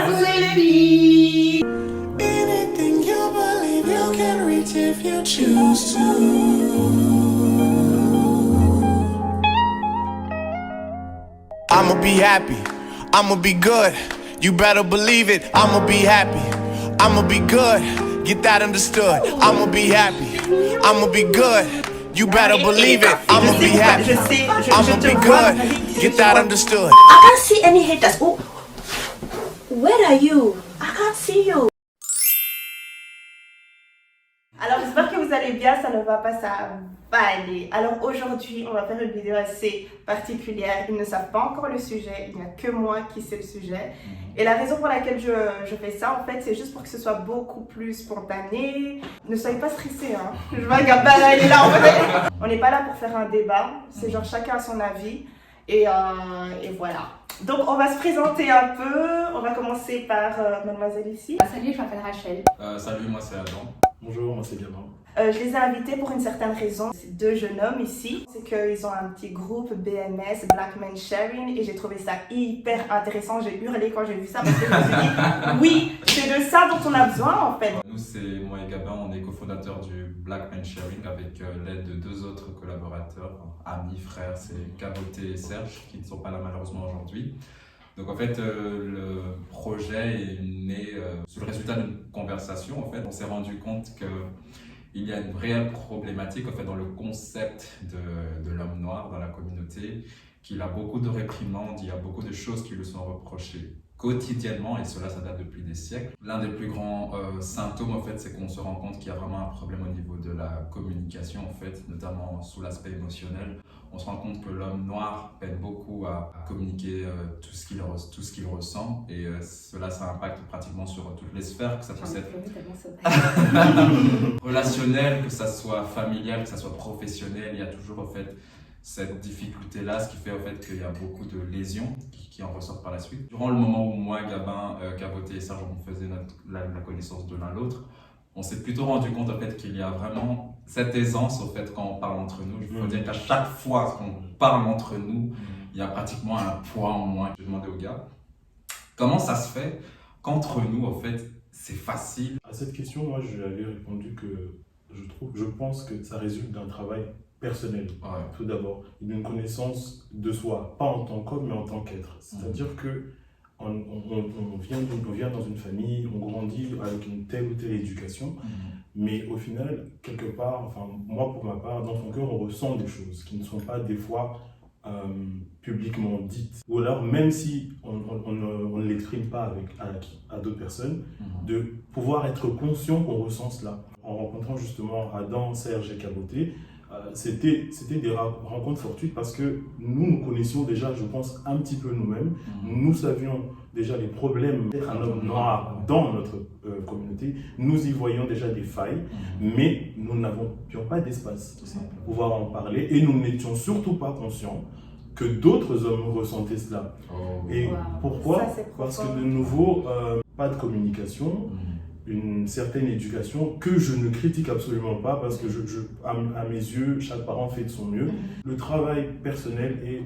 Baby. Anything you believe you can reach if you choose to. I'ma be happy, I'ma be good. You better believe it, I'ma be happy, I'ma be good. Get that understood. I'ma be happy, I'ma be good. You better believe it, I'ma be happy, I'ma be good. Get that understood. I can't see any haters. Oh, where are you? I can't see you. Alors j'espère que vous allez bien, ça ne va pas, ça va aller. Alors aujourd'hui on va faire une vidéo assez particulière, ils ne savent pas encore le sujet, il n'y a que moi qui sais le sujet. Et la raison pour laquelle je fais ça en fait c'est juste pour que ce soit beaucoup plus spontané. Ne soyez pas stressés hein, je vois Gabin il est là en fait. On n'est pas là pour faire un débat, c'est genre chacun a son avis et voilà. Donc on va se présenter un peu, on va commencer par mademoiselle ici. Salut, je m'appelle Rachel. Salut, moi c'est Adam. Bonjour, moi c'est Gabin. Je les ai invités pour une certaine raison. C'est deux jeunes hommes ici. C'est qu'ils ont un petit groupe BMS, Black Men Sharing, et j'ai trouvé ça hyper intéressant. J'ai hurlé quand j'ai vu ça parce que je me suis dit, oui, c'est de ça dont on a besoin en fait. Nous, c'est moi et Gabin, on est cofondateurs du Black Men Sharing avec l'aide de deux autres collaborateurs, amis, frères, c'est Caboté et Serge, qui ne sont pas là malheureusement aujourd'hui. Donc en fait, le projet est né sur le résultat d'une conversation. En fait, on s'est rendu compte qu'il y a une réelle problématique en fait, dans le concept de l'homme noir dans la communauté, qu'il a beaucoup de réprimandes, il y a beaucoup de choses qui lui sont reprochées quotidiennement, et cela, ça date depuis des siècles. L'un des plus grands symptômes, en fait, c'est qu'on se rend compte qu'il y a vraiment un problème au niveau de la communication, en fait, notamment sous l'aspect émotionnel. On se rend compte que l'homme noir peine beaucoup à communiquer tout ce qu'il ressent, et cela, ça impacte pratiquement sur toutes les sphères, que ça puisse être relationnel, que ça soit familial, que ça soit professionnel. Il y a toujours, en fait, cette difficulté-là, ce qui fait en fait qu'il y a beaucoup de lésions qui en ressortent par la suite. Durant le moment où moi, Gabin, Caboté et Serge, on faisait la connaissance de l'un l'autre, on s'est plutôt rendu compte en fait qu'il y a vraiment cette aisance en fait quand on parle entre nous. Je veux dire qu'à chaque fois qu'on parle entre nous, il y a pratiquement un poids en moins. Je demandais au gars, comment ça se fait qu'entre nous en fait c'est facile? À cette question, moi je lui avais répondu que je pense que ça résulte d'un travail personnel, tout d'abord, et d'une connaissance de soi, pas en tant qu'homme, mais en tant qu'être. C'est-à-dire que on vient dans une famille, on grandit avec une telle ou telle éducation, mais au final, quelque part, enfin moi pour ma part, dans son cœur, on ressent des choses qui ne sont pas des fois publiquement dites. Ou alors, même si on ne l'exprime pas à d'autres personnes, de pouvoir être conscient qu'on ressent cela. En rencontrant justement Adam, Serge et Caboté, c'était des rencontres fortuites parce que nous connaissions déjà, je pense, un petit peu nous-mêmes. Nous savions déjà les problèmes d'être un homme noir dans notre communauté. Nous y voyions déjà des failles, mais nous n'avions pas d'espace pour pouvoir en parler. Et nous n'étions surtout pas conscients que d'autres hommes ressentaient cela. Et pourquoi? Parce que de nouveau, pas de communication. Une certaine éducation que je ne critique absolument pas parce que à mes yeux, chaque parent fait de son mieux. Le travail personnel est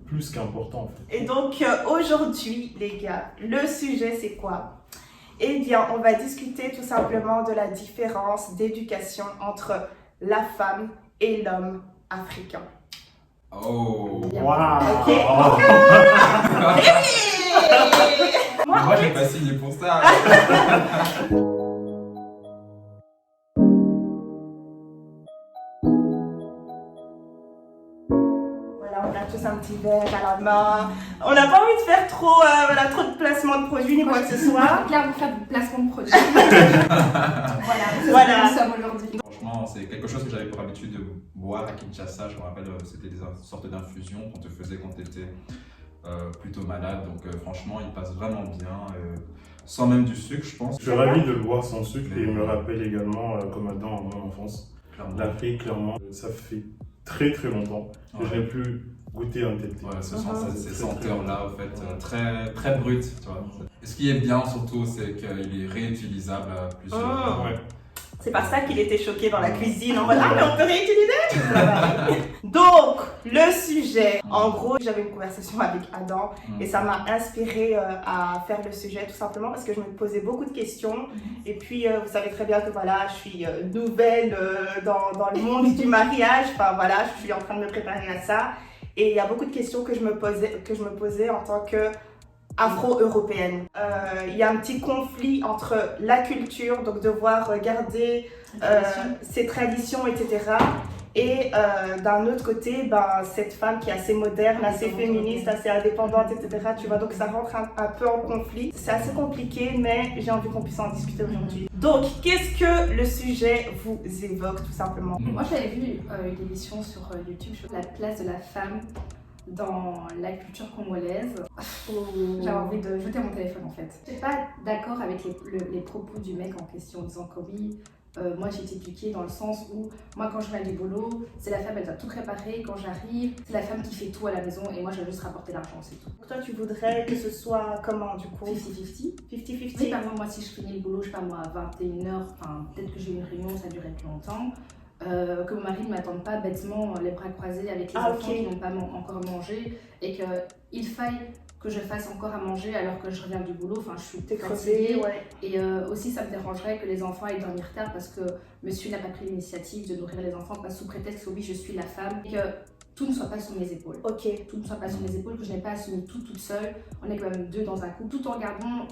plus qu'important en fait. Et donc aujourd'hui les gars, le sujet c'est quoi? Eh bien on va discuter tout simplement de la différence d'éducation entre la femme et l'homme africain. Oh! Waouh! Ok. Moi j'ai pas signé pour ça! Tous un petit verre à la main. On n'a pas envie de faire trop de placement de produits ni quoi que ce soit. Là, vous faites placement de produits. Voilà. Nous sommes aujourd'hui. Franchement, c'est quelque chose que j'avais pour habitude de boire à Kinshasa. Je me rappelle, c'était des sortes d'infusions qu'on te faisait quand tu étais plutôt malade. Donc franchement, il passe vraiment bien. Sans même du sucre, je pense. Je suis ravi de le boire sans sucre et il me rappelle également, comme Adam en mon enfance, l'Afrique, clairement. Ça fait très très longtemps que je n'ai plus goûté un tel thé. Ouais, ces senteurs-là, en fait, très, très brutes, tu vois. Et ce qui est bien surtout, c'est qu'il est réutilisable à plusieurs. C'est par ça qu'il était choqué dans la cuisine en mode ah mais on peut réutiliser. Donc le sujet, en gros j'avais une conversation avec Adam et ça m'a inspiré à faire le sujet tout simplement parce que je me posais beaucoup de questions et puis vous savez très bien que voilà je suis nouvelle dans le monde du mariage, enfin voilà je suis en train de me préparer à ça et il y a beaucoup de questions que je me posais en tant que afro-européenne. Il y a un petit conflit entre la culture, donc devoir garder ses traditions, etc. Et d'un autre côté, cette femme qui est assez moderne, assez féministe, assez indépendante, etc. Tu vois, donc ça rentre un peu en conflit. C'est assez compliqué, mais j'ai envie qu'on puisse en discuter aujourd'hui. Donc, qu'est-ce que le sujet vous évoque, tout simplement? Moi, j'avais vu une émission sur YouTube sur la place de la femme dans la culture congolaise. J'avais envie de jeter mon téléphone en fait. Je suis pas d'accord avec les propos du mec en question en disant que oui, moi j'ai été éduquée dans le sens où moi quand je viens du boulot, c'est la femme elle doit tout préparer, quand j'arrive, c'est la femme qui fait tout à la maison et moi je dois juste rapporter l'argent, c'est tout. Donc toi tu voudrais que ce soit comment du coup? 50-50. 50-50? Oui, par exemple moi si je finis le boulot, je sais pas moi à 21h, enfin peut-être que j'ai une réunion, ça durait plus longtemps. Que mon mari ne m'attende pas bêtement les bras croisés avec les enfants qui n'ont pas encore mangé et qu'il faille que je fasse encore à manger alors que je reviens du boulot, enfin je suis fatiguée et aussi ça me dérangerait que les enfants aillent dormir tard parce que monsieur n'a pas pris l'initiative de nourrir les enfants pas sous prétexte que oui je suis la femme et que tout ne soit pas sur mes épaules. Tout ne soit pas sur mes épaules, que je n'ai pas assumé tout toute seule. On est quand même deux dans un couple, tout en gardant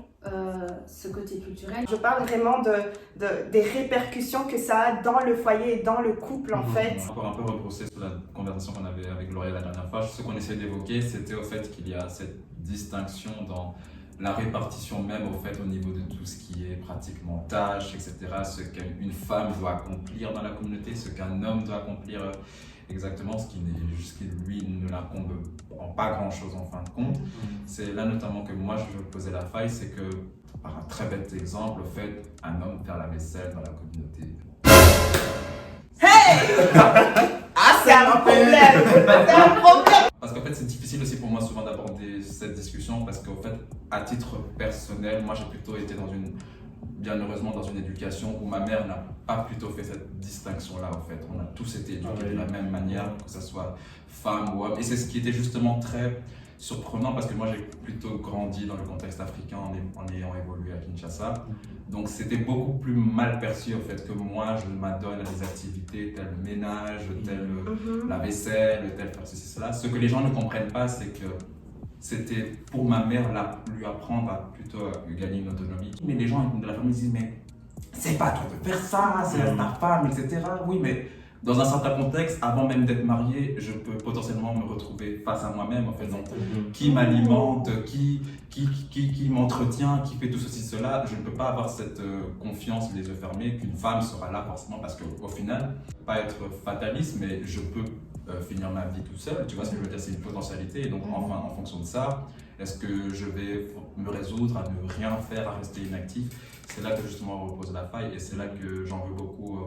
ce côté culturel. Je parle vraiment des répercussions que ça a dans le foyer et dans le couple en fait. On va encore un peu rebrosser sur la conversation qu'on avait avec Gloria la dernière fois. Ce qu'on essayait d'évoquer, c'était au fait qu'il y a cette distinction dans la répartition même au niveau de tout ce qui est pratiquement tâches, etc. Ce qu'une femme doit accomplir dans la communauté, ce qu'un homme doit accomplir exactement, ce qui lui ne l'incombe en pas grand chose en fin de compte. C'est là notamment que moi je posais la faille, c'est que par un très bête exemple, au fait, un homme faire la vaisselle dans la communauté. Hey ah c'est un problème. C'est un problème. Parce qu'en fait c'est difficile aussi pour moi souvent d'aborder cette discussion parce qu'en fait à titre personnel, moi j'ai plutôt été bien heureusement dans une éducation où ma mère n'a pas plutôt fait cette distinction-là en fait. On a tous été éduqués de la même manière, que ce soit femme ou homme. Et c'est ce qui était justement très surprenant parce que moi j'ai plutôt grandi dans le contexte africain en ayant évolué à Kinshasa. Donc c'était beaucoup plus mal perçu en fait que moi je m'adonne à des activités telles le ménage, telle la vaisselle, telle faire ceci, cela. Ce que les gens ne comprennent pas, c'est que c'était pour ma mère lui apprendre à plutôt gagner une autonomie. Mais les gens de la famille disent mais c'est pas toi de faire ça, c'est ta femme, etc. Oui, mais dans un certain contexte, avant même d'être marié, je peux potentiellement me retrouver face à moi-même en fait. Donc, qui m'alimente, qui m'entretient, qui fait tout ceci, cela. Je ne peux pas avoir cette confiance les yeux fermés qu'une femme sera là forcément parce qu'au final, pas être fataliste, mais je peux finir ma vie tout seul, tu vois ce que je veux dire, c'est une potentialité et donc enfin en fonction de ça, est-ce que je vais me résoudre à ne rien faire, à rester inactif? C'est là que justement on repose la faille et c'est là que j'en veux beaucoup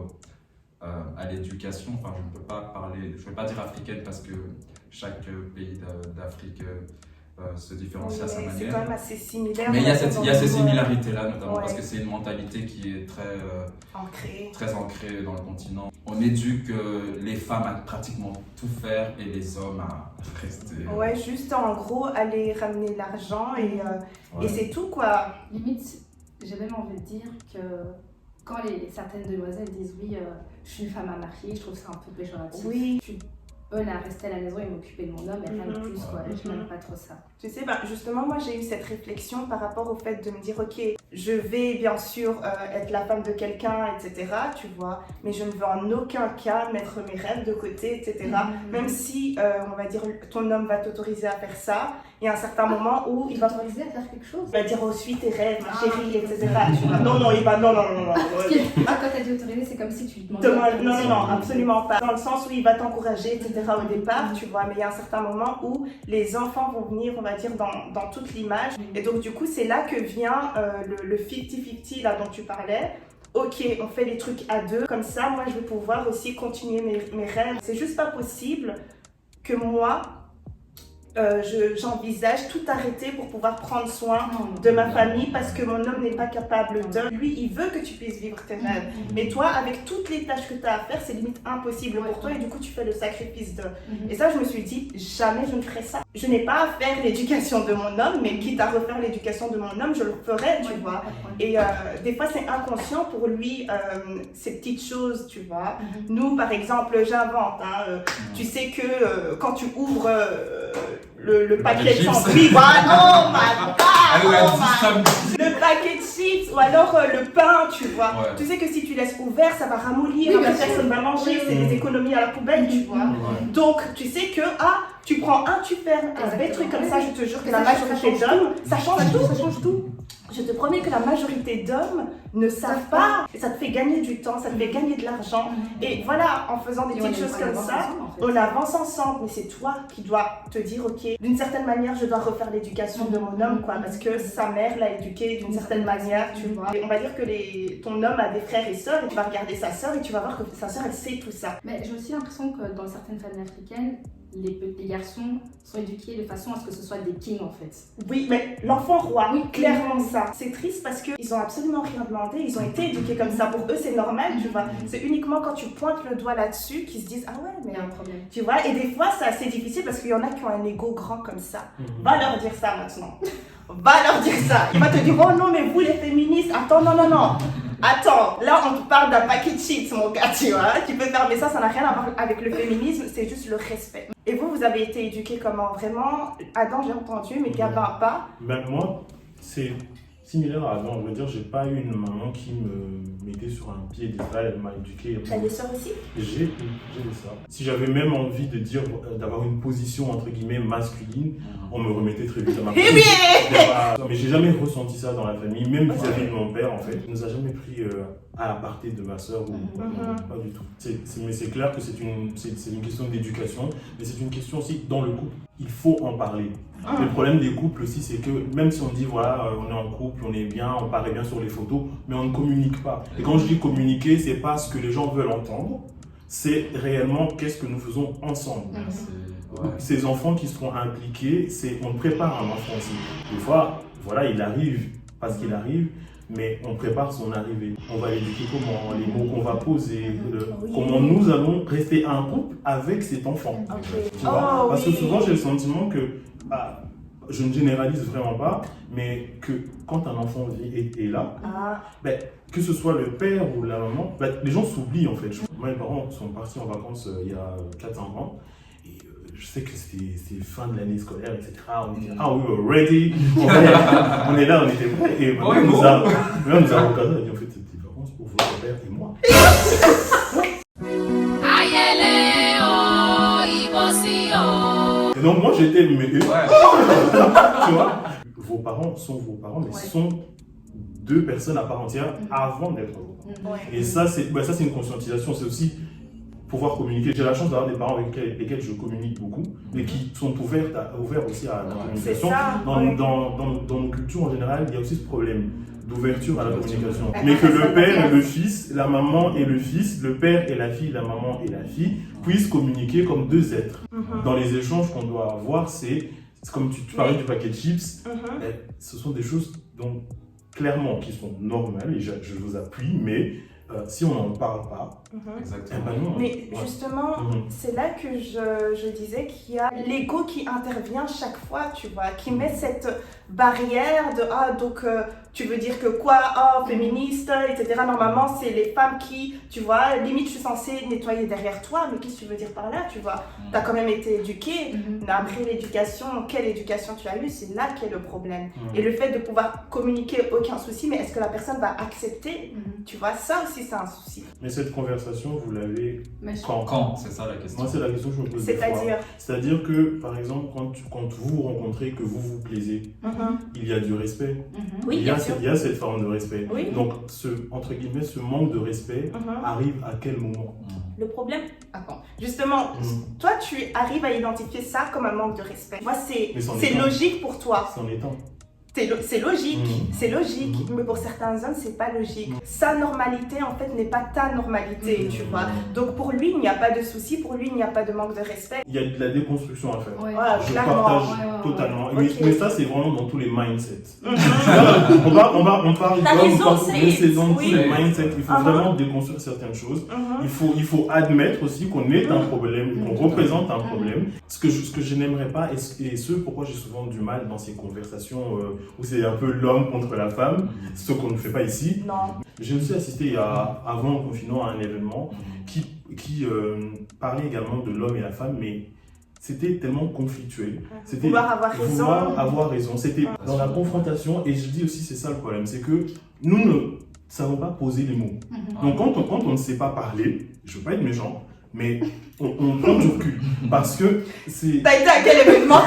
à l'éducation. Enfin je ne peux pas parler, je ne vais pas dire africaine parce que chaque pays d'Afrique se différencie à sa manière. C'est quand même assez similaire. Mais il y a ces similarités-là, notamment parce que c'est une mentalité qui est très ancrée dans le continent. On éduque les femmes à pratiquement tout faire et les hommes à rester... Ouais, juste en gros, aller ramener l'argent et c'est tout quoi. Limite, j'ai même envie de dire que quand certaines demoiselles disent oui, je suis une femme à marier, je trouve ça un peu péjoratif. Oui. Je suis bonne à rester à la maison et m'occuper de mon homme et rien de plus quoi. Je n'aime pas trop ça. Tu sais, justement, moi j'ai eu cette réflexion par rapport au fait de me dire ok, je vais bien sûr être la femme de quelqu'un, etc. Tu vois, mais je ne veux en aucun cas mettre mes rêves de côté, etc. Même si, on va dire, ton homme va t'autoriser à faire ça, il y a un certain moment où il va t'autoriser à faire quelque chose. Il va dire oh, suis tes rêves, ma chérie, etc. Tu vois, non, il va non. Quand t'as dit autoriser, c'est comme si tu lui demandais. Non, absolument pas. Dans le sens où il va t'encourager, etc. au départ, tu vois, mais il y a un certain moment où les enfants vont venir, on va dire, dans toute l'image. Et donc, du coup, c'est là que vient le 50-50 là dont tu parlais. Ok, on fait les trucs à deux. Comme ça, moi, je vais pouvoir aussi continuer mes rêves. C'est juste pas possible que moi, j'envisage tout arrêter pour pouvoir prendre soin de ma famille parce que mon homme n'est pas capable de. Lui, il veut que tu puisses vivre tes rêves. Mais toi, avec toutes les tâches que tu as à faire, c'est limite impossible pour toi et du coup, tu fais le sacrifice de. Et ça, je me suis dit, jamais je ne ferai ça. Je n'ai pas à faire l'éducation de mon homme, mais quitte à refaire l'éducation de mon homme, je le ferai, tu vois. Et des fois, c'est inconscient pour lui, ces petites choses, tu vois. Nous, par exemple, j'invente. Tu sais que quand tu ouvres le paquet de sandwich, oh my god, le paquet de chips ou alors le pain, tu vois. Tu sais que si tu laisses ouvert, ça va ramollir, personne va manger, c'est des économies à la poubelle, tu vois. Donc, tu sais que, tu prends un, tu fermes un bête truc comme ça, je te jure que la majorité d'hommes, ça change tout. Je te promets que la majorité d'hommes ne savent pas. Ça te fait gagner du temps, ça te fait gagner de l'argent. Et voilà, en faisant des petites choses comme ça, on avance ensemble. Mais c'est toi qui dois te dire, ok, d'une certaine manière, je dois refaire l'éducation de mon homme, quoi, parce que sa mère l'a éduqué d'une certaine manière, tu vois. Et on va dire que ton homme a des frères et sœurs, et tu vas regarder sa sœur et tu vas voir que sa sœur, elle sait tout ça. Mais j'ai aussi l'impression que dans certaines familles africaines, les garçons sont éduqués de façon à ce que ce soit des kings en fait. Oui, mais l'enfant roi, clairement ça. C'est triste parce qu'ils ont absolument rien demandé, ils ont été éduqués comme ça. Pour eux, c'est normal, tu vois. C'est uniquement quand tu pointes le doigt là-dessus qu'ils se disent, ah ouais, mais il y a un problème. Tu vois, et des fois, c'est assez difficile parce qu'il y en a qui ont un ego grand comme ça. Va leur dire ça maintenant. Va leur dire ça. Il va te dire, oh non, mais vous les féministes, attends, non. Attends, là on te parle d'un paquet de chips, mon gars, tu vois. Tu peux faire, mais ça n'a rien à voir avec le féminisme, c'est juste le respect. Et vous avez été éduqués comment? Vraiment, Adam, j'ai entendu, mais Gabin, pas? Ben, moi, c'est similaire à Adam. Je veux dire, j'ai pas eu une maman qui me mettait sur un piédestal, elle m'a éduqué. T'as des sœurs aussi? J'ai des sœurs. Si j'avais même envie de dire, d'avoir une position entre guillemets masculine, on me remettait très vite à ma place. Mais j'ai jamais ressenti ça dans la famille, même vis-à-vis de mon père en fait. Il nous a jamais pris à l'aparté de ma sœur ou pas du tout. Mais c'est clair que c'est une question d'éducation, mais c'est une question aussi dans le couple. Il faut en parler. Le problème des couples aussi, c'est que même si on dit voilà, on est en couple, on est bien, on paraît bien sur les photos, mais on ne communique pas. Et quand je dis communiquer, c'est pas ce que les gens veulent entendre, c'est réellement qu'est-ce que nous faisons ensemble. Ces enfants qui seront impliqués, on prépare un enfant aussi. Des fois, voilà, il arrive parce qu'il arrive, mais on prépare son arrivée. On va l'éduquer comment, les mots qu'on va poser, comment nous allons rester un couple avec cet enfant. Tu vois? Parce que souvent, j'ai le sentiment que, je ne généralise vraiment pas, mais que quand un enfant est là, ben, que ce soit le père ou la maman, ben, les gens s'oublient en fait. Moi, mes parents sont partis en vacances il y a 4-5 ans. Je sais que c'était fin de l'année scolaire, etc. On dit, we were ready. On est là, on était prêts. Et maintenant, nous a recadré. On a dit, en fait, c'était des vacances pour votre père et moi. Et donc, moi, j'étais tu vois, vos parents sont vos parents, mais sont deux personnes à part entière avant d'être vos parents. Et ça, c'est une conscientisation. C'est aussi pouvoir communiquer. J'ai la chance d'avoir des parents avec lesquels je communique beaucoup, mais qui sont ouverts aussi à la communication. Dans nos cultures en général, il y a aussi ce problème d'ouverture à la communication. Mais que le père et le fils, la maman et le fils, le père et la fille, la maman et la fille, puissent communiquer comme deux êtres. Dans les échanges qu'on doit avoir, c'est comme tu parlais du paquet de chips, ce sont des choses donc clairement qui sont normales, et je vous appuie, mais si on n'en parle pas, mais justement, c'est là que je disais qu'il y a l'ego qui intervient chaque fois, tu vois, qui met cette barrière de donc tu veux dire que quoi, féministe, etc. Normalement, c'est les femmes qui, tu vois, limite je suis censée nettoyer derrière toi, mais qu'est-ce que tu veux dire par là, tu vois? T'as quand même été éduquée, mais après l'éducation, quelle éducation tu as eue, c'est là qu'est le problème. Et le fait de pouvoir communiquer, aucun souci, mais est-ce que la personne va accepter? Tu vois, ça aussi c'est un souci. Mais cette conversation, vous l'avez quand? C'est ça la question. Moi, c'est la question que je me pose. C'est-à-dire que, par exemple, quand vous vous rencontrez, que vous vous plaisez, il y a du respect. Oui, il y a cette forme de respect. Donc, entre guillemets, ce manque de respect arrive à quel moment? Le problème, justement, toi, tu arrives à identifier ça comme un manque de respect. Moi, c'est logique pour toi. C'en est un. c'est logique, c'est logique, mais pour certains hommes, c'est pas logique. Sa normalité, en fait, n'est pas ta normalité, tu vois. Donc pour lui, il n'y a pas de souci, pour lui, il n'y a pas de manque de respect. Il y a de la déconstruction à faire. Voilà, Je clairement. partage totalement. Mais ça, c'est vraiment dans tous les mindsets. Mhm. On parle d'hommes, mais c'est dans tous Oui. les mindsets. Il faut vraiment déconstruire certaines choses. Il faut admettre aussi qu'on est un problème, qu'on représente un problème. Ce que je n'aimerais pas, et ce pourquoi j'ai souvent du mal dans ces conversations où c'est un peu l'homme contre la femme, ce qu'on ne fait pas ici. Non. J'ai aussi assisté avant le confinement à un événement qui parlait également de l'homme et la femme, mais c'était tellement conflictuel. C'était Vouloir avoir raison. C'était dans la confrontation, et je dis aussi c'est ça le problème, c'est que nous ne savons pas poser les mots. Donc quand on ne sait pas parler, je ne veux pas être méchant, mais on prend du recul. Parce que c'est... T'as été à quel événement?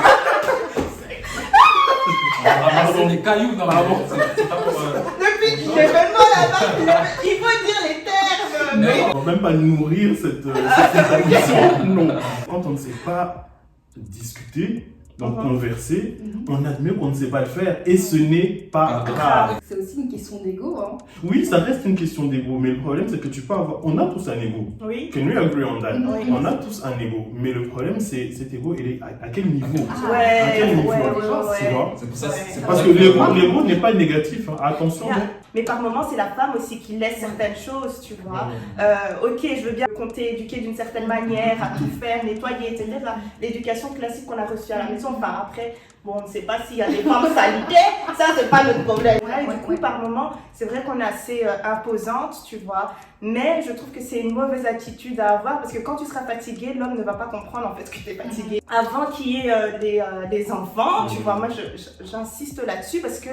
C'est des cailloux dans la route. C'est pas pour. Depuis l'événement là-bas, il faut dire les termes. Mais... On ne va même pas nourrir cette tradition. Non. Quand on ne sait pas discuter, donc converser, on admet qu'on ne sait pas le faire et ce n'est pas grave. C'est aussi une question d'ego. Hein. Oui, ça reste une question d'ego, mais le problème c'est que tu peux avoir... On a tous un ego. Oui. Can we agree on that? Oui. On a tous un ego, mais le problème c'est cet ego, il est à quel niveau? Ouais, À quel niveau? ouais. Tu vois? C'est pour ça. c'est Parce pour que ça l'ego n'est pas négatif, hein. Attention. Yeah. Mais par moments, c'est la femme aussi qui laisse certaines choses, tu vois. Ok, je veux bien qu'on t'ait éduqué d'une certaine manière, à tout faire, nettoyer, etc. L'éducation classique qu'on a reçue à la maison, enfin après, bon, on ne sait pas s'il y a des femmes sanitaires, ça c'est pas notre problème. Et du coup, par moments, c'est vrai qu'on est assez imposante, tu vois. Mais je trouve que c'est une mauvaise attitude à avoir parce que quand tu seras fatigué, l'homme ne va pas comprendre en fait que tu es fatigué. Avant qu'il y ait des enfants, tu vois, moi j'insiste là-dessus parce que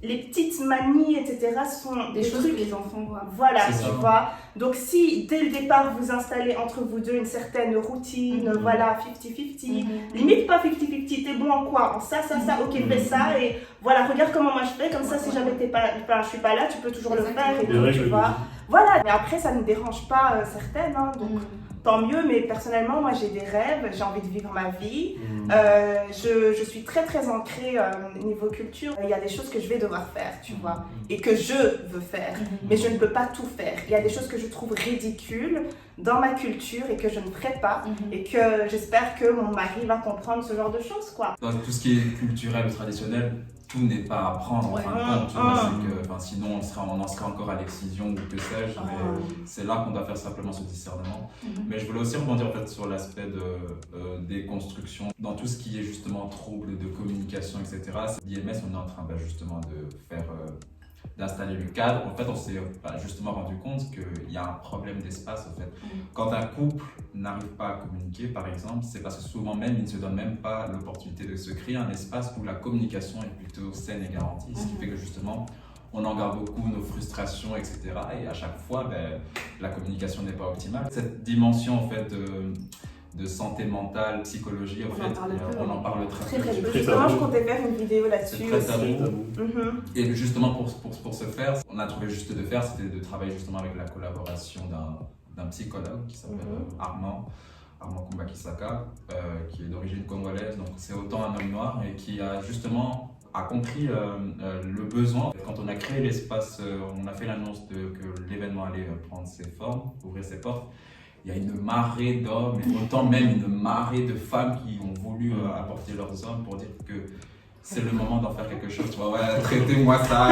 les petites manies, etc. sont Des choses trucs que les enfants voient. Voilà, C'est tu ça. vois. Donc si dès le départ vous installez entre vous deux une certaine routine, voilà, 50-50, limite pas 50-50, t'es bon en quoi? En ça, ok, fais ça et voilà, regarde comment moi je fais, comme ça si jamais je suis pas là, tu peux toujours le faire et Les tout, règles tu du vois. jeu. Voilà, mais après ça ne dérange pas certaines, hein, donc tant mieux, mais personnellement moi j'ai des rêves, j'ai envie de vivre ma vie. Je suis très très ancrée niveau culture. Il y a des choses que je vais devoir faire, tu vois, et que je veux faire, mais je ne peux pas tout faire. Il y a des choses que je trouve ridicules dans ma culture et que je ne ferai pas, et que j'espère que mon mari va comprendre ce genre de choses, quoi. Dans tout ce qui est culturel ou traditionnel, tout n'est pas à prendre en fin de compte. Tu vois, c'est que, sinon, on en serait encore à l'excision ou que sais-je. Mais c'est là qu'on doit faire simplement ce discernement. Mais je voulais aussi rebondir en fait, sur l'aspect de déconstruction. Dans tout ce qui est justement trouble de communication, etc., l'IMS, on est en train justement de faire... d'installer le cadre. En fait, on s'est justement rendu compte qu'il y a un problème d'espace. En fait. Quand un couple n'arrive pas à communiquer, par exemple, c'est parce que souvent même, il ne se donne même pas l'opportunité de se créer un espace où la communication est plutôt saine et garantie, ce qui fait que justement, on en garde beaucoup nos frustrations, etc. Et à chaque fois, la communication n'est pas optimale. Cette dimension, en fait, de santé mentale, psychologie, en fait, on en parle très peu. Justement, je comptais faire une vidéo là-dessus C'est très aussi. tabou. Et justement, pour ce faire, on a trouvé juste de faire, c'était de travailler justement avec la collaboration d'un psychologue qui s'appelle Armand Kumbakisaka, qui est d'origine congolaise. Donc c'est autant un homme noir et qui a justement compris le besoin. Quand on a créé l'espace, on a fait l'annonce que l'événement allait prendre ses formes, ouvrir ses portes. Il y a une marée d'hommes, et autant même une marée de femmes qui ont voulu apporter leurs hommes pour dire que c'est le moment d'en faire quelque chose. Tu vois, ouais, traitez-moi ça,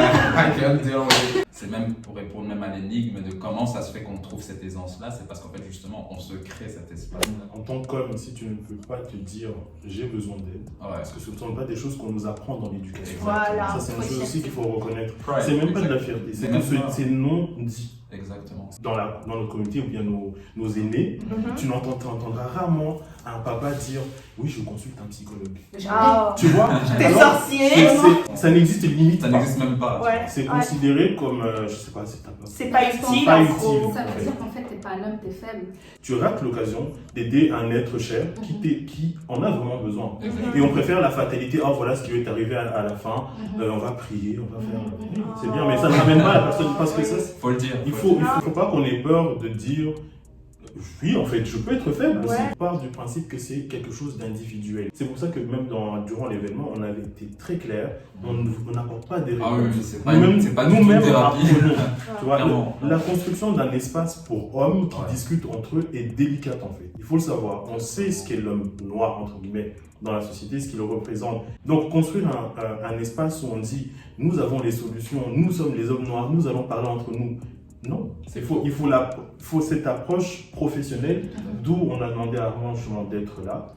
c'est même pour répondre même à l'énigme de comment ça se fait qu'on trouve cette aisance-là, c'est parce qu'en fait justement on se crée cet espace. En tant qu'homme, si tu ne peux pas te dire j'ai besoin d'aide, parce que ce ne sont pas des choses qu'on nous apprend dans l'éducation. Voilà. Ça c'est une chose aussi qu'il faut reconnaître. Pride. C'est même pas de la fierté, c'est que c'est non dit. Exactement. Dans notre communauté ou bien nos aînés, tu n'entendras rarement un papa dire oui je consulte un psychologue. Tu vois, t'es sorcier. Ça n'existe limite Ça pas. n'existe même pas. Ouais. C'est considéré comme je sais pas, C'est pas utile. pas en utile. gros. Ça veut dire qu'en fait, t'es pas un homme, t'es faible. Tu rates l'occasion d'aider un être cher qui en a vraiment besoin. Et on préfère la fatalité, oh voilà ce qui va t'arriver à la fin, on va prier, on va faire... C'est bien, mais ça ne ramène pas à la personne parce que ça... Faut le dire. Il faut pas qu'on ait peur de dire Oui, en fait, je peux être faible. Ouais. Je pars du principe que c'est quelque chose d'individuel. C'est pour ça que même durant l'événement, on avait été très clair. On n'apporte pas des réponses. Ah oui, c'est pas, Nous-mêmes, c'est pas du tout nous-mêmes une thérapie. apprenons. Tu vois, Clairement. la construction d'un espace pour hommes qui Ouais. discutent entre eux est délicate en fait. Il faut le savoir. On sait ce qu'est l'homme noir, entre guillemets, dans la société, ce qu'il représente. Donc, construire un espace où on dit nous avons les solutions, nous sommes les hommes noirs, nous allons parler entre nous. Non, il faut cette approche professionnelle, d'où on a demandé à Armand justement d'être là.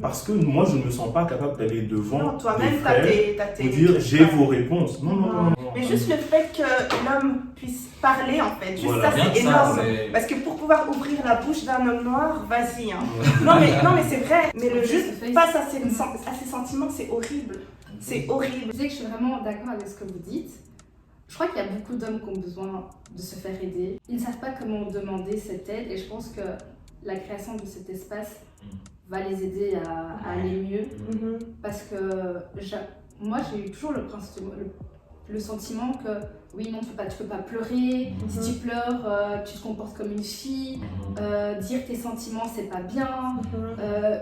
Parce que moi, je ne me sens pas capable d'aller devant Non, toi-même, des t'as frères tes pour dire j'ai vos réponses. Non, non, non, non. Mais juste le fait que l'homme puisse parler, en fait, juste Voilà. ça, Rien c'est que ça, énorme. c'est- Parce que pour pouvoir ouvrir la bouche d'un homme noir, vas-y. Hein. non, mais c'est vrai. Mais le juste face à ses sentiments, c'est horrible. C'est horrible. Je sais que je suis vraiment d'accord avec ce que vous dites. Je crois qu'il y a beaucoup d'hommes qui ont besoin de se faire aider. Ils ne savent pas comment demander cette aide et je pense que la création de cet espace va les aider à aller mieux. Mhm. Parce que moi, j'ai eu toujours le sentiment que oui, non, tu peux pas pleurer. Si tu pleures, tu te comportes comme une fille. Dire tes sentiments, c'est pas bien.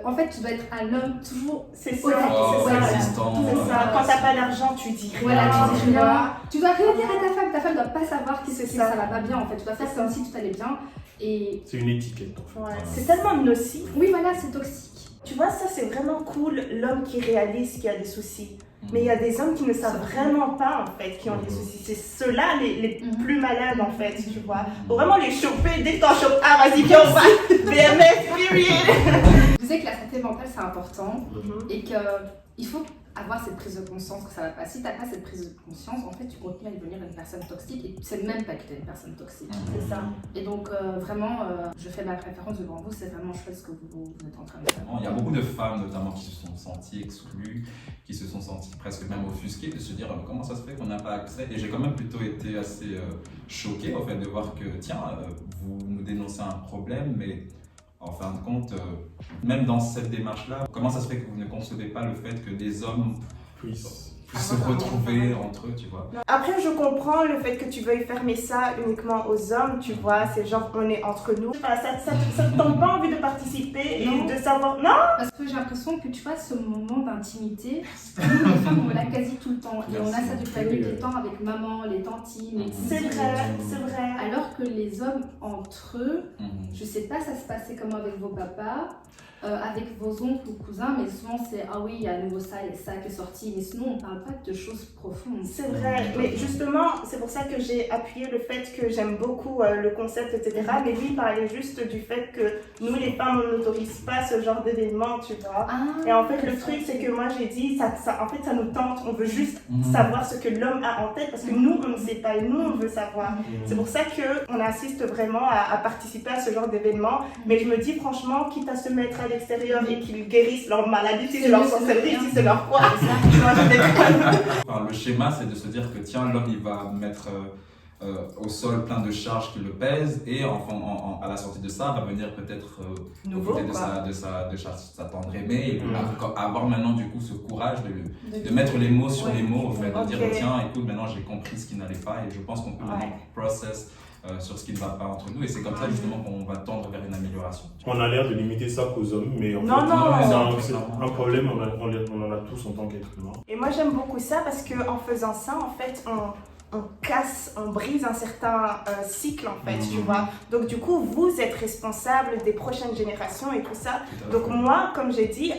En fait, tu dois être un homme toujours. C'est ça, honnête. Oh, c'est ça. résistant. C'est ça. Quand t'as pas d'argent, tu dis rien. Voilà, tu dis tu vois. rien. Tu dois rien dire à ta femme. Ta femme doit pas savoir que C'est ça ça. va pas bien. En fait, tu dois faire comme si tout allait bien. Et C'est une étiquette en fait. Ouais. C'est tellement nocif. oui, voilà, c'est toxique. Tu vois, ça, c'est vraiment cool, l'homme qui réalise qu'il y a des soucis. Mais il y a des hommes qui ne savent vraiment pas, en fait, qui ont des soucis. C'est ceux-là les plus malades, en fait, tu vois. Faut vraiment les choper. Dès que t'en chopes un, vas-y, viens, on va. BMS, period. Je sais que la santé mentale, c'est important. Et qu'il faut avoir cette prise de conscience que ça va pas. Si t'as pas cette prise de conscience, en fait, tu continues à devenir une personne toxique et tu sais même pas que t'es une personne toxique. C'est ça. Et donc, vraiment, je fais ma préférence devant vous. C'est vraiment chouette ce que vous êtes en train de faire. Il y a beaucoup de femmes notamment qui se sont senties exclues, qui se sont senties presque même offusquées de se dire comment ça se fait qu'on n'a pas accès. Et j'ai quand même plutôt été assez choqué en fait de voir que tiens, vous nous dénoncez un problème, mais en fin de compte, même dans cette démarche-là, comment ça se fait que vous ne concevez pas le fait que des hommes puissent se retrouver entre eux, tu vois? Après, je comprends le fait que tu veuilles fermer ça uniquement aux hommes, tu vois. C'est genre, on est entre nous. Enfin, ça te donne pas envie de participer et Non. de savoir. Non! Parce que j'ai l'impression que tu vois, ce moment d'intimité, nous les femmes, on l'a quasi tout le temps. Et on a ça depuis la nuit des temps avec maman, les tantines, les C'est cousines. vrai, c'est vrai. Alors que les hommes entre eux, je sais pas, ça se passait comment avec vos papas, avec vos oncles ou cousins, mais souvent c'est ah oui, il y a à nouveau ça et ça qui est sorti, mais sinon on parle pas de choses profondes. C'est vrai, mais justement, c'est pour ça que j'ai appuyé le fait que j'aime beaucoup le concept, etc. Mais lui parlait juste du fait que nous, les femmes, on n'autorise pas ce genre d'événement, tu vois. Et en fait, le truc, c'est que moi, j'ai dit, en fait, ça nous tente. On veut juste savoir ce que l'homme a en tête, parce que nous, on ne sait pas, et nous, on veut savoir. C'est pour ça qu'on assiste vraiment à participer à ce genre d'événement. Mais je me dis, franchement, quitte à se mettre à l'extérieur et qu'ils guérissent leur maladie, si c'est leur sorcellerie, si c'est leur foi. Moi, je déconne. Enfin, le schéma, c'est de se dire que tiens, l'homme, il va mettre au sol plein de charges qui le pèsent, et à la sortie de ça, va venir peut-être Nouveau, côté quoi. de sa tendre aimée, et avoir maintenant du coup ce courage de mettre les mots sur les mots, en fait, de dire tiens, écoute, maintenant j'ai compris ce qui n'allait pas, et je pense qu'on peut maintenant process sur ce qui ne va pas entre nous, et c'est comme ça justement qu'on va tendre vers une amélioration. On a l'air de limiter ça qu'aux hommes, mais en Non, fait, non. c'est un problème, on en a tous en tant qu'être humain. Et moi j'aime beaucoup ça parce qu'en faisant ça, en fait, on brise un certain cycle, en fait, tu vois. Donc du coup, vous êtes responsable des prochaines générations et tout ça. Donc moi, comme j'ai dit,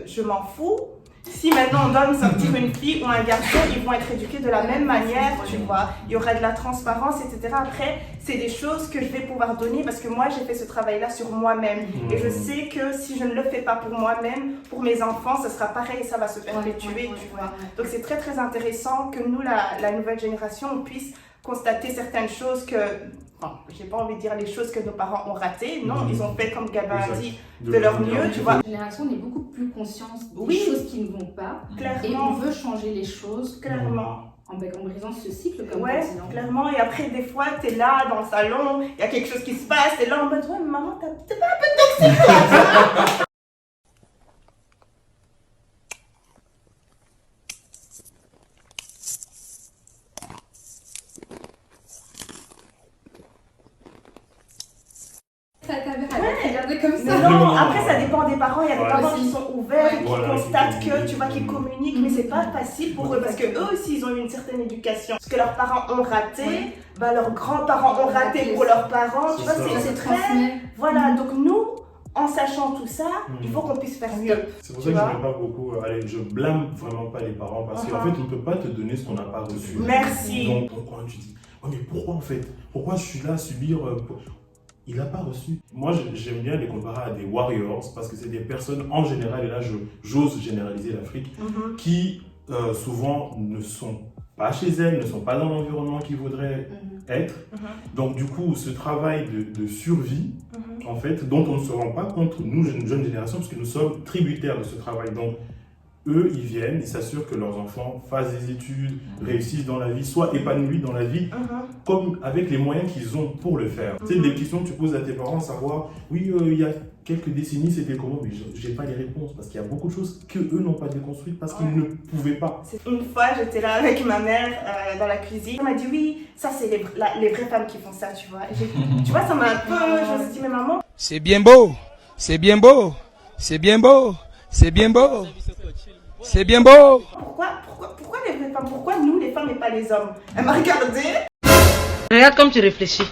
je m'en fous. Si maintenant on doit me sortir une fille ou un garçon, ils vont être éduqués de la même manière, tu vois. Il y aura de la transparence, etc. Après, c'est des choses que je vais pouvoir donner parce que moi, j'ai fait ce travail-là sur moi-même. Et je sais que si je ne le fais pas pour moi-même, pour mes enfants, ça sera pareil et ça va se perpétuer, tu vois. Donc c'est très très intéressant que nous, la nouvelle génération, on puisse constater certaines choses que... Enfin, j'ai pas envie de dire les choses que nos parents ont ratées. Non, ils ont fait, comme Gabin a dit, de leur mieux, tu vois. La génération, on est beaucoup plus consciente des Oui. choses qui ne vont pas. Et on Clairement, veut changer les choses clairement. en brisant ce cycle, comme Ouais, on dit. clairement. Et après, des fois, t'es là dans le salon, il y a quelque chose qui se passe, t'es là en mode, ouais, mais maman, t'es pas un peu toxique, toi. Ça t'avait comme ça. Non, après ça dépend des parents. Il y a des Voilà. parents qui sont ouverts, qui Voilà, constatent qui que, tu vois, qui communiquent, mais c'est pas facile pour eux parce que eux aussi ils ont eu une certaine éducation. Ce que leurs parents ont raté, bah, leurs grands-parents ont raté pour leurs parents. Tu vois, c'est très. Voilà, donc nous, en sachant tout ça, il faut qu'on puisse faire mieux. C'est pour ça que je n'aime pas beaucoup. Allez, je blâme vraiment pas les parents parce qu'en fait, on ne peut pas te donner ce qu'on n'a pas reçu. Merci. Donc, pourquoi tu dis, oh, mais pourquoi en fait? Pourquoi je suis là à subir il n'a pas reçu. Moi, j'aime bien les comparer à des warriors parce que c'est des personnes en général, et là, j'ose généraliser l'Afrique, qui souvent ne sont pas chez elles, ne sont pas dans l'environnement qu'ils voudraient être. Donc, du coup, ce travail de survie, en fait, dont on ne se rend pas compte, nous, jeune génération, parce que nous sommes tributaires de ce travail. Donc, eux, ils viennent, ils s'assurent que leurs enfants fassent des études, réussissent dans la vie, soient épanouis dans la vie, comme avec les moyens qu'ils ont pour le faire. Tu sais, des questions que tu poses à tes parents, savoir, oui, il y a quelques décennies, c'était comment, mais je n'ai pas les réponses, parce qu'il y a beaucoup de choses qu'eux n'ont pas déconstruites, parce qu'ils ne pouvaient pas. Une fois, j'étais là avec ma mère dans la cuisine, elle m'a dit, oui, ça c'est les vraies femmes qui font ça, tu vois. Tu vois, ça m'a un peu, je me suis dit, mais maman... C'est bien beau, c'est bien beau, c'est bien beau, c'est bien beau. C'est bien beau. Pourquoi les vraies femmes? Pourquoi nous les femmes et pas les hommes? Elle m'a regardé. Regarde comme tu réfléchis.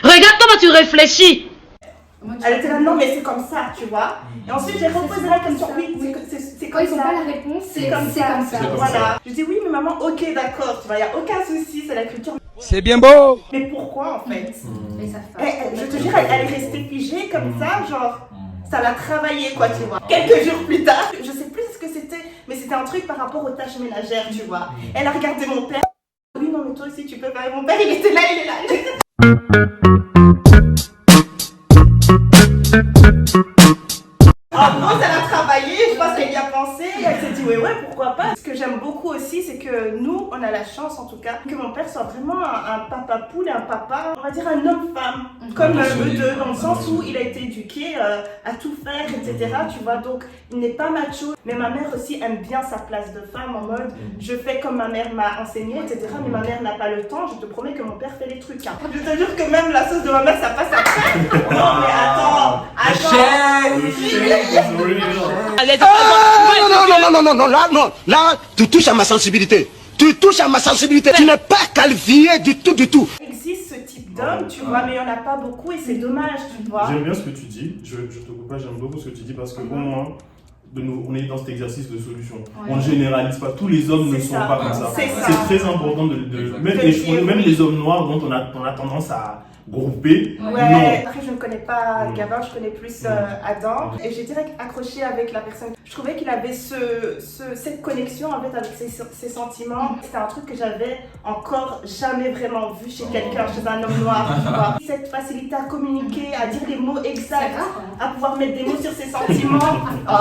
Regarde comment tu réfléchis. Elle était là, non mais c'est comme ça, tu vois. Et ensuite j'ai reposé la question, oui, c'est Quand comme ils n'ont ça. pas la réponse, C'est comme ça. Voilà. Je dis oui mais maman, ok d'accord, tu vois, il n'y a aucun souci, c'est la culture. C'est bien beau. Mais pourquoi en fait? Mais ça fait. Je te jure, elle est restée figée comme ça, genre... Ça l'a travaillé, quoi, tu vois. Quelques jours plus tard, je sais plus ce que c'était, mais c'était un truc par rapport aux tâches ménagères, tu vois. Elle a regardé mon père. Oui, non, mais toi aussi, tu peux faire. Mon père, il était là, il est là. Ah bon, ça l'a travaillé, je pense qu'elle y a pensé, elle s'est dit ouais, pourquoi pas. Ce que j'aime beaucoup aussi, c'est que nous, on a la chance en tout cas, que mon père soit vraiment un papa poule, un papa, on va dire un homme-femme, comme eux deux, dans le sens où il a été éduqué à tout faire, etc. Tu vois, donc il n'est pas macho, mais ma mère aussi aime bien sa place de femme en mode je fais comme ma mère m'a enseigné, etc. Mais ma mère n'a pas le temps, je te promets que mon père fait les trucs. Hein. Je te jure que même la sauce de ma mère, ça passe après. Non, mais attends. Là, tu touches à ma sensibilité. Tu touches à ma sensibilité. Tu n'es pas qualifié du tout. Il existe ce type d'homme, tu vois, mais il n'y en a pas beaucoup et c'est dommage, tu vois. J'aime bien ce que tu dis. Je te coupe pas, j'aime beaucoup ce que tu dis parce que au moins, de nouveau, on est dans cet exercice de solution. On ne généralise pas. Tous les hommes ne sont pas comme ça. C'est très important même les hommes noirs dont on a tendance à grouper. Ouais, non. après je ne connais pas Gavin, je connais plus Adam. Et j'ai direct accroché avec la personne. Je trouvais qu'il avait cette connexion en fait avec ses sentiments. C'était un truc que j'avais encore jamais vraiment vu chez quelqu'un, chez un homme noir, tu vois. Cette facilité à communiquer, à dire les mots exacts, à pouvoir mettre des mots sur ses sentiments. Oh,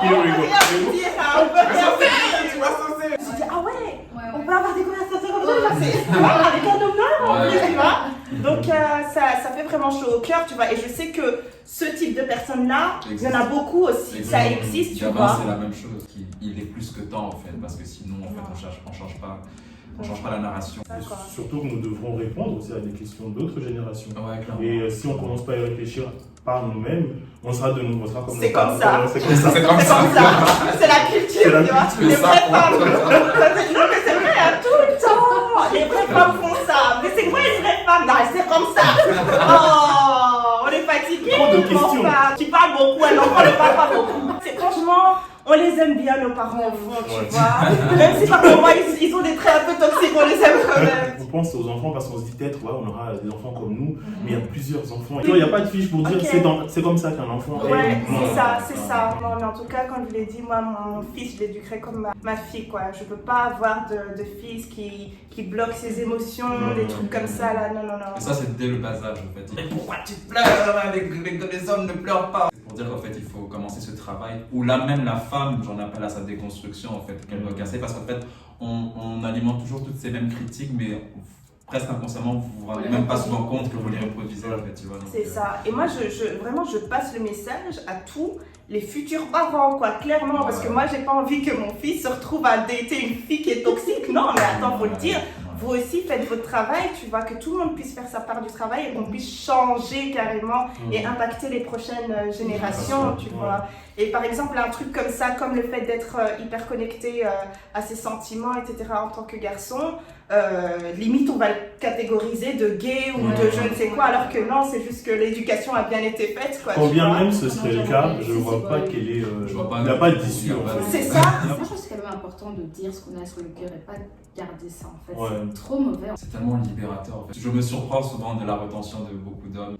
on peut rien dire, hein, on peut rien faire, tu vois. Je me suis dit, ah ouais, on peut avoir des conversations comme ça, c'est avec un homme noir en plus, tu vois. Donc ça fait vraiment chaud au cœur, tu vois. Et je sais que ce type de personnes-là, il y en a beaucoup aussi. Ça existe, tu vois. C'est la même chose. Il est plus que temps en fait, parce que sinon en fait on change pas la narration. Surtout que nous devrons répondre aussi à des questions d'autres générations. Ouais, clairement. Et si on commence pas à y réfléchir par nous-mêmes, on sera comme c'est comme ça. C'est comme ça. C'est la culture, tu vois. Les vraies femmes. Non mais c'est vrai, hein, tout le temps. Les vraies femmes font ça. Mais c'est quoi les vraies femmes? Non, c'est comme ça. Oh, on est fatigué. Trop de questions. Tu parles beaucoup, un enfant ne parle pas beaucoup. C'est franchement, on les aime bien, nos parents au fond, tu vois. Même si par moment ils ont des traits un peu toxiques, on les aime quand même. On pense aux enfants parce qu'on se dit peut-être on aura des enfants comme nous, mais il y a plusieurs enfants. Il n'y a pas de fiche pour dire c'est comme ça qu'un enfant est. Ouais, c'est ça. Non, mais en tout cas, comme je l'ai dit, moi, mon fils, je l'éduquerai comme ma fille, quoi. Je peux pas avoir de fils qui bloque ses émotions, des trucs comme ça, là. Non. Et ça, c'est dès le bas âge, en fait. Mais pourquoi tu pleures? Les hommes ne pleurent pas. C'est pour dire qu'en fait, il faut commencer ce travail où là, même la femme, j'en appelle à sa déconstruction, en fait, qu'elle doit casser, parce qu'en fait, on alimente toujours toutes ces mêmes critiques, mais presque inconsciemment, vous vous rendez même pas souvent compte que vous les reproduisez, en fait, tu vois. C'est ça. Et moi, vraiment, je passe le message à tous les futurs parents, quoi, clairement, parce que moi, j'ai pas envie que mon fils se retrouve à dater une fille qui est toxique. Non, mais attends, faut le dire. vous aussi faites votre travail, tu vois, que tout le monde puisse faire sa part du travail et qu'on puisse changer carrément et impacter les prochaines générations, tu vois. Et par exemple, un truc comme ça, comme le fait d'être hyper connecté à ses sentiments, etc. en tant que garçon, limite on va le catégoriser de gay ou de je ne sais quoi, alors que non, c'est juste que l'éducation a bien été faite, quoi. Quand bien même ce serait le cas, je ne vois pas quelle est... il n'y a pas d'issue, en fait. C'est ça. Moi, je pense que c'est quand même important de dire ce qu'on a sur le cœur et pas garder ça, en fait. Ouais. C'est trop mauvais. C'est tellement libérateur, en fait. Je me surprends souvent de la rétention de beaucoup d'hommes.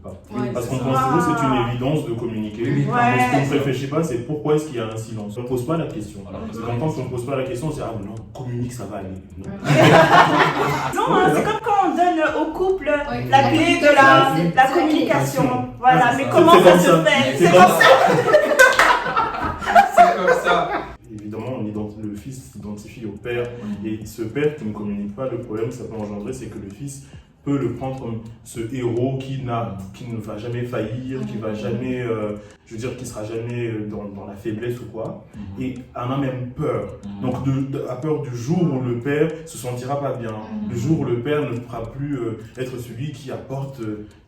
Parce qu'on pense toujours que c'est une évidence de communiquer. Mais ce qu'on ne réfléchit pas, c'est pourquoi est-ce qu'il y a un silence. On ne pose pas la question. Parce que quand on ne pose pas la question, on se dit, ah non, communique, ça va aller. Non. Non, c'est comme quand on donne au couple la clé de la communication. Voilà, mais comment ça se fait? C'est comme ça. C'est comme ça. Évidemment, le fils s'identifie au père, et ce père qui ne communique pas, le problème que ça peut engendrer, c'est que le fils peut le prendre comme ce héros qui ne va jamais faillir, qui va jamais, je veux dire, qui sera jamais dans la faiblesse ou quoi, et en a même peur. Donc, a peur du jour où le père se sentira pas bien, le jour où le père ne pourra plus être celui qui apporte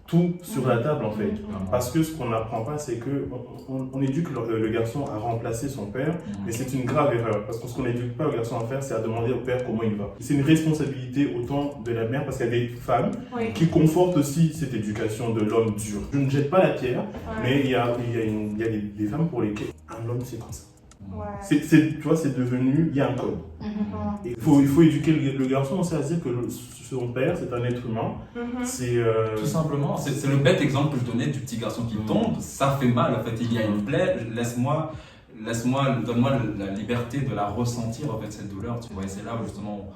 tout sur la table, en fait. Parce que ce qu'on n'apprend pas, c'est que on éduque le garçon à remplacer son père, mais c'est une grave erreur. Parce que ce qu'on n'éduque pas le garçon à faire, c'est à demander au père comment il va. C'est une responsabilité autant de la mère, parce qu'il y a des femmes qui confortent aussi cette éducation de l'homme dur. Je ne jette pas la pierre, mais il y a des femmes pour lesquelles un homme, c'est comme ça. Tu vois, c'est devenu, il y a un code. Il faut éduquer le garçon aussi à se dire que son père, c'est un être humain. Tout simplement, c'est le bête exemple que je donnais du petit garçon qui tombe. Ça fait mal, en fait, il y a une plaie. Donne-moi la liberté de la ressentir, en fait, cette douleur. Tu vois, et c'est là où justement,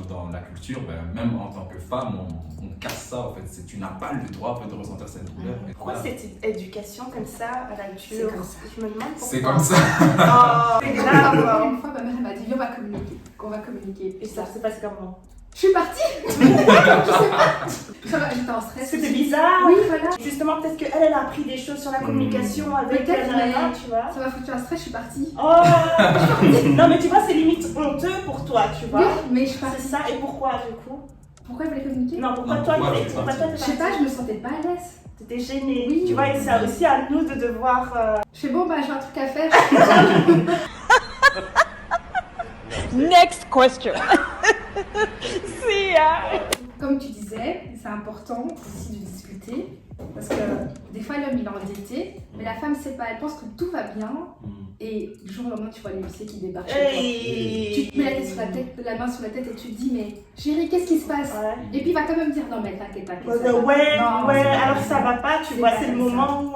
dans la culture, même en tant que femme, on casse ça, en fait. Tu n'as pas le droit, en fait, de ressentir cette douleur. Pourquoi cette éducation comme ça à la culture? Je me demande pourquoi. C'est comme ça. Oh, c'est grave. Une fois, ma mère m'a dit, viens, qu'on va communiquer. Et ça s'est passé comment? Je suis partie. Je sais pas. J'étais en stress. C'était bizarre. Oui, voilà. Justement, peut-être qu'elle a appris des choses sur la communication avec elle, tu vois. Ça m'a foutu un stress, je suis partie. Oh. Non, mais tu vois, c'est limite honteux pour toi, tu vois. Oui, mais je suis partie. C'est ça. Et pourquoi, du coup? Pourquoi elle voulait communiquer? Non, pourquoi toi, je sais pas, je me sentais pas à l'aise. T'étais gênée. Oui. Tu vois, et c'est aussi à nous de devoir... Je fais bon, j'ai un truc à faire. Next question. Comme tu disais, c'est important aussi de discuter. Parce que des fois, l'homme il est endetté, mais la femme sait pas, elle pense que tout va bien. Et du jour au lendemain, tu vois l'huissier qui débarque chez toi. Tu te mets la main sur la tête et tu te dis, mais chérie, qu'est-ce qui se passe? Et puis il va quand même dire, non, mais t'inquiète pas. Alors ça va pas, tu vois, c'est le moment où,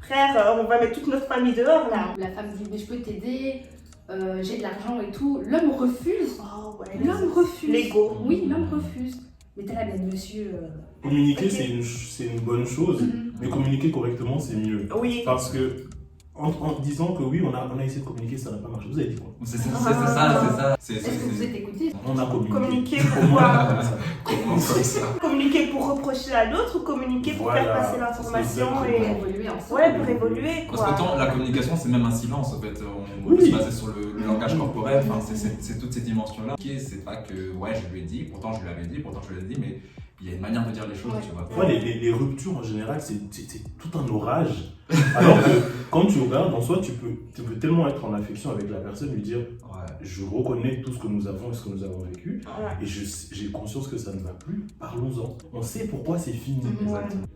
frère, on va mettre toute notre famille dehors là. La femme dit, mais je peux t'aider. J'ai de l'argent et tout. L'homme refuse. L'homme refuse. L'ego. Oui, l'homme refuse. Mais t'es là, mais monsieur. Communiquer, c'est une bonne chose, mais communiquer correctement, c'est mieux. Oui. Parce que, en disant que oui, on a essayé de communiquer, ça n'a pas marché. Vous avez dit quoi? C'est ça. Est-ce que vous êtes écouté? On a communiqué. Communiquer pour quoi? Comment ça? Communiquer pour reprocher à l'autre ou communiquer pour faire passer l'information et évoluer ensemble. Ouais, pour évoluer quoi. Parce que la communication, c'est même un silence en fait. On peut se baser sur le langage corporel, enfin, c'est toutes ces dimensions-là. C'est pas que ouais, je lui ai dit, pourtant je lui avais dit, pourtant je lui ai dit, mais il y a une manière de dire les choses, tu vois. Les ruptures en général, c'est tout un orage. Alors que quand tu regardes, en soi, tu peux tellement être en affection avec la personne, lui dire je reconnais tout ce que nous avons et ce que nous avons vécu, et j'ai conscience que ça ne va plus, parlons-en. On sait pourquoi c'est fini.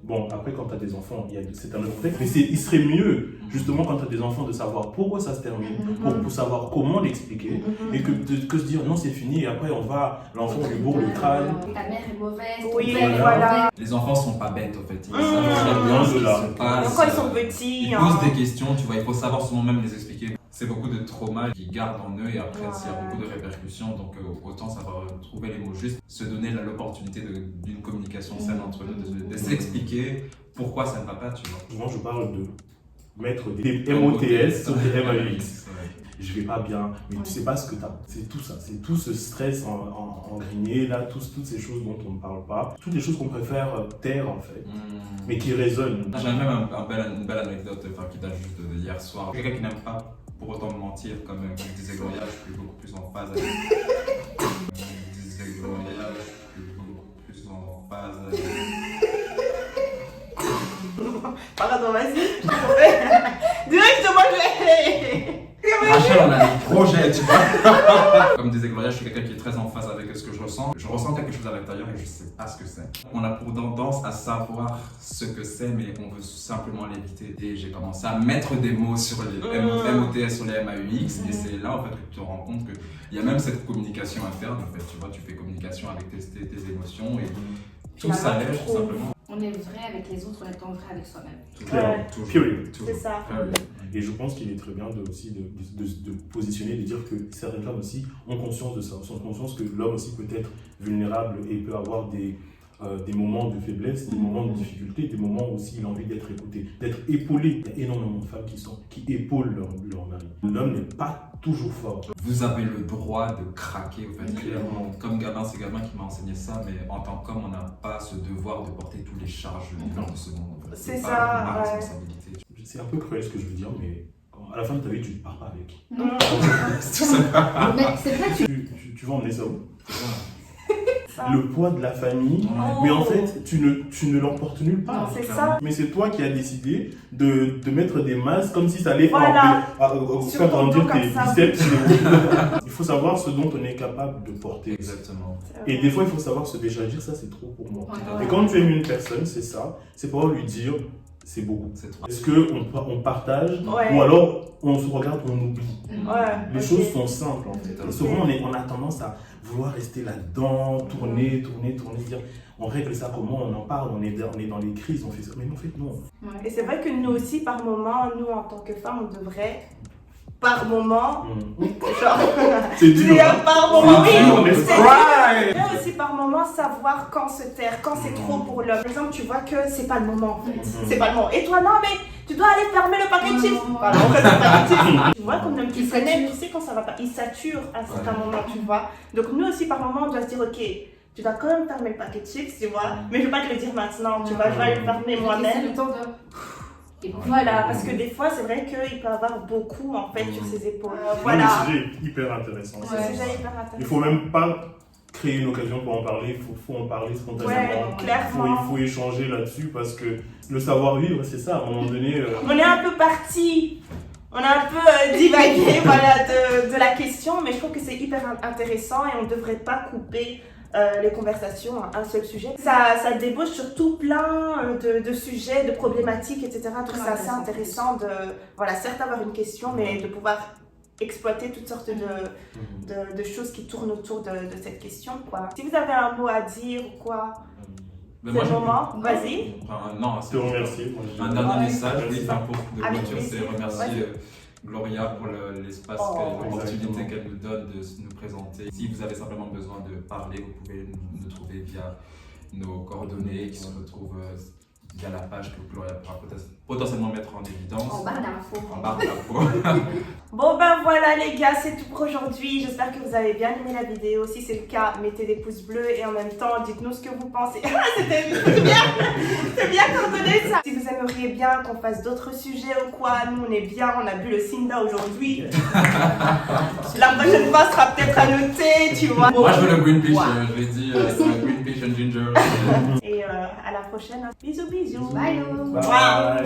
Bon, après, quand tu as des enfants, c'est un autre contexte, mais il serait mieux, justement, quand tu as des enfants, de savoir pourquoi ça se termine, pour savoir comment l'expliquer, et que se dire non, c'est fini, et après, l'enfant lui bourre le crâne. Ta mère est mauvaise. Oui, voilà. Les enfants sont pas bêtes en fait, ils savent très bien ce qui se passe. Quand ils sont petits, ils posent des questions, tu vois, il faut savoir souvent même les expliquer. C'est beaucoup de traumas qu'ils gardent en eux et après s'il y a beaucoup de répercussions, donc autant savoir trouver les mots justes, se donner l'opportunité d'une communication saine entre eux, de s'expliquer pourquoi ça ne va pas, tu vois. Souvent je parle de mettre des MOTS sur des MAUX. Je vais pas bien, mais tu sais pas ce que t'as. C'est tout ça, c'est tout ce stress en grigné, là, toutes ces choses dont on ne parle pas, toutes les choses qu'on préfère taire en fait, mais qui résonnent. J'ai même une belle anecdote qui date juste d'hier soir. Quelqu'un qui n'aime pas pour autant me mentir, comme disait Gloria, je suis beaucoup plus en phase avec. Disait Gloria, Pardon, vas-y. Directement, Rachel, on a des projets, tu vois. Comme disait Gloria, je suis quelqu'un qui est très en phase avec ce que je ressens. Je ressens quelque chose à l'intérieur et je sais pas ce que c'est. On a pour tendance à savoir ce que c'est, mais on veut simplement l'éviter. Et j'ai commencé à mettre des mots sur les MOTS, sur les MAUX, et c'est là en fait que tu te rends compte qu'il y a même cette communication interne. En fait, tu vois, tu fais communication avec tes émotions et tout s'allège tout simplement. On est vrai avec les autres en étant vrai avec soi-même. Clairement, ouais. C'est ça. Et je pense qu'il est très bien de positionner, de dire que certaines femmes aussi ont conscience de ça, sont conscientes que l'homme aussi peut être vulnérable et peut avoir des moments de faiblesse, des moments de difficulté, des moments où aussi il a envie d'être écouté, d'être épaulé. Il y a énormément de femmes qui épaulent leur mari. L'homme n'est pas toujours fort. Vous avez le droit de craquer, en fait. Comme gamin, c'est gamin qui m'a enseigné ça, mais en tant qu'homme, on n'a pas ce devoir de porter toutes les charges de ce monde. En fait. C'est ça, ma responsabilité. C'est un peu cruel ce que je veux dire, mais à la fin de ta vie, tu ne pars pas avec. C'est tout ça. Mais c'est vrai, tu vas emmener ça où? Le poids de la famille, mais en fait, tu ne l'emportes nulle part. C'est ça. Mais c'est toi qui as décidé de mettre des masses comme si ça allait faire grandir tes biceps. Il faut savoir ce dont on est capable de porter. Exactement. Et des fois, il faut savoir se déjà dire ça, c'est trop pour moi. Et quand tu aimes une personne, c'est ça, c'est pouvoir lui dire c'est beaucoup. Est-ce qu'on partage ou alors on se regarde, on oublie. Les choses sont simples en fait. Et souvent, on a tendance à vouloir rester là-dedans, tourner, dire on règle ça comment, on en parle, on est dans les crises, on fait ça. Mais en fait, non. Et c'est vrai que nous aussi, par moment, nous en tant que femmes, on devrait, par moment, genre, c'est dur. Par moment, mais aussi par moment savoir quand se taire, quand c'est trop pour l'homme. Par exemple, tu vois que c'est pas le moment en fait. C'est pas le moment. Et toi, non, mais tu dois aller fermer le paquet de chips. Voilà, en fait, le paquet de chips. Tu vois, comme l'homme qui connaît, tu sais quand ça va pas. Il sature à certains moments, tu vois. Donc, nous aussi, par moment, on doit se dire, ok, tu dois quand même fermer le paquet de chips, tu vois. Mais je vais pas te le dire maintenant, tu vois. Je vais aller le fermer moi-même. C'est le temps de. Voilà, parce que des fois, c'est vrai qu'il peut avoir beaucoup en fait sur ses épaules. Voilà. Le sujet est hyper intéressant. Il faut même pas créer une occasion pour en parler, il faut en parler spontanément. Clairement. Il faut échanger là-dessus parce que le savoir-vivre, c'est ça, à un moment donné. On est un peu parti, on a un peu divagué de la question, mais je trouve que c'est hyper intéressant et on ne devrait pas couper les conversations à un seul sujet. Ça débauche sur tout plein de sujets, de problématiques, etc. Donc c'est assez intéressant de, certes avoir une question, mais de pouvoir exploiter toutes sortes de choses qui tournent autour de cette question, quoi. Si vous avez un mot à dire ou quoi, c'est le moment, vas-y. Non, te remercier. Un dernier message, pour clôture, c'est remercier Gloria pour l'espace, l'opportunité qu'elle nous donne de nous présenter. Si vous avez simplement besoin de parler, vous pouvez nous trouver via nos coordonnées qui se retrouvent via la page que Gloria pourra potentiellement mettre en évidence. En barre d'infos. En barre d'infos. Bon ben voilà les gars, c'est tout pour aujourd'hui. J'espère que vous avez bien aimé la vidéo. Si c'est le cas, mettez des pouces bleus et en même temps, dites-nous ce que vous pensez. C'est bien coordonné ça. Si vous aimeriez bien qu'on fasse d'autres sujets ou quoi, nous on est bien, on a bu le Cinda aujourd'hui. La prochaine fois sera peut-être à noter, tu vois. Moi je veux le Green Peach, je l'ai dit, c'est un Green Peach and Ginger. Et à la prochaine. Bisous bisous. Bye. Bye.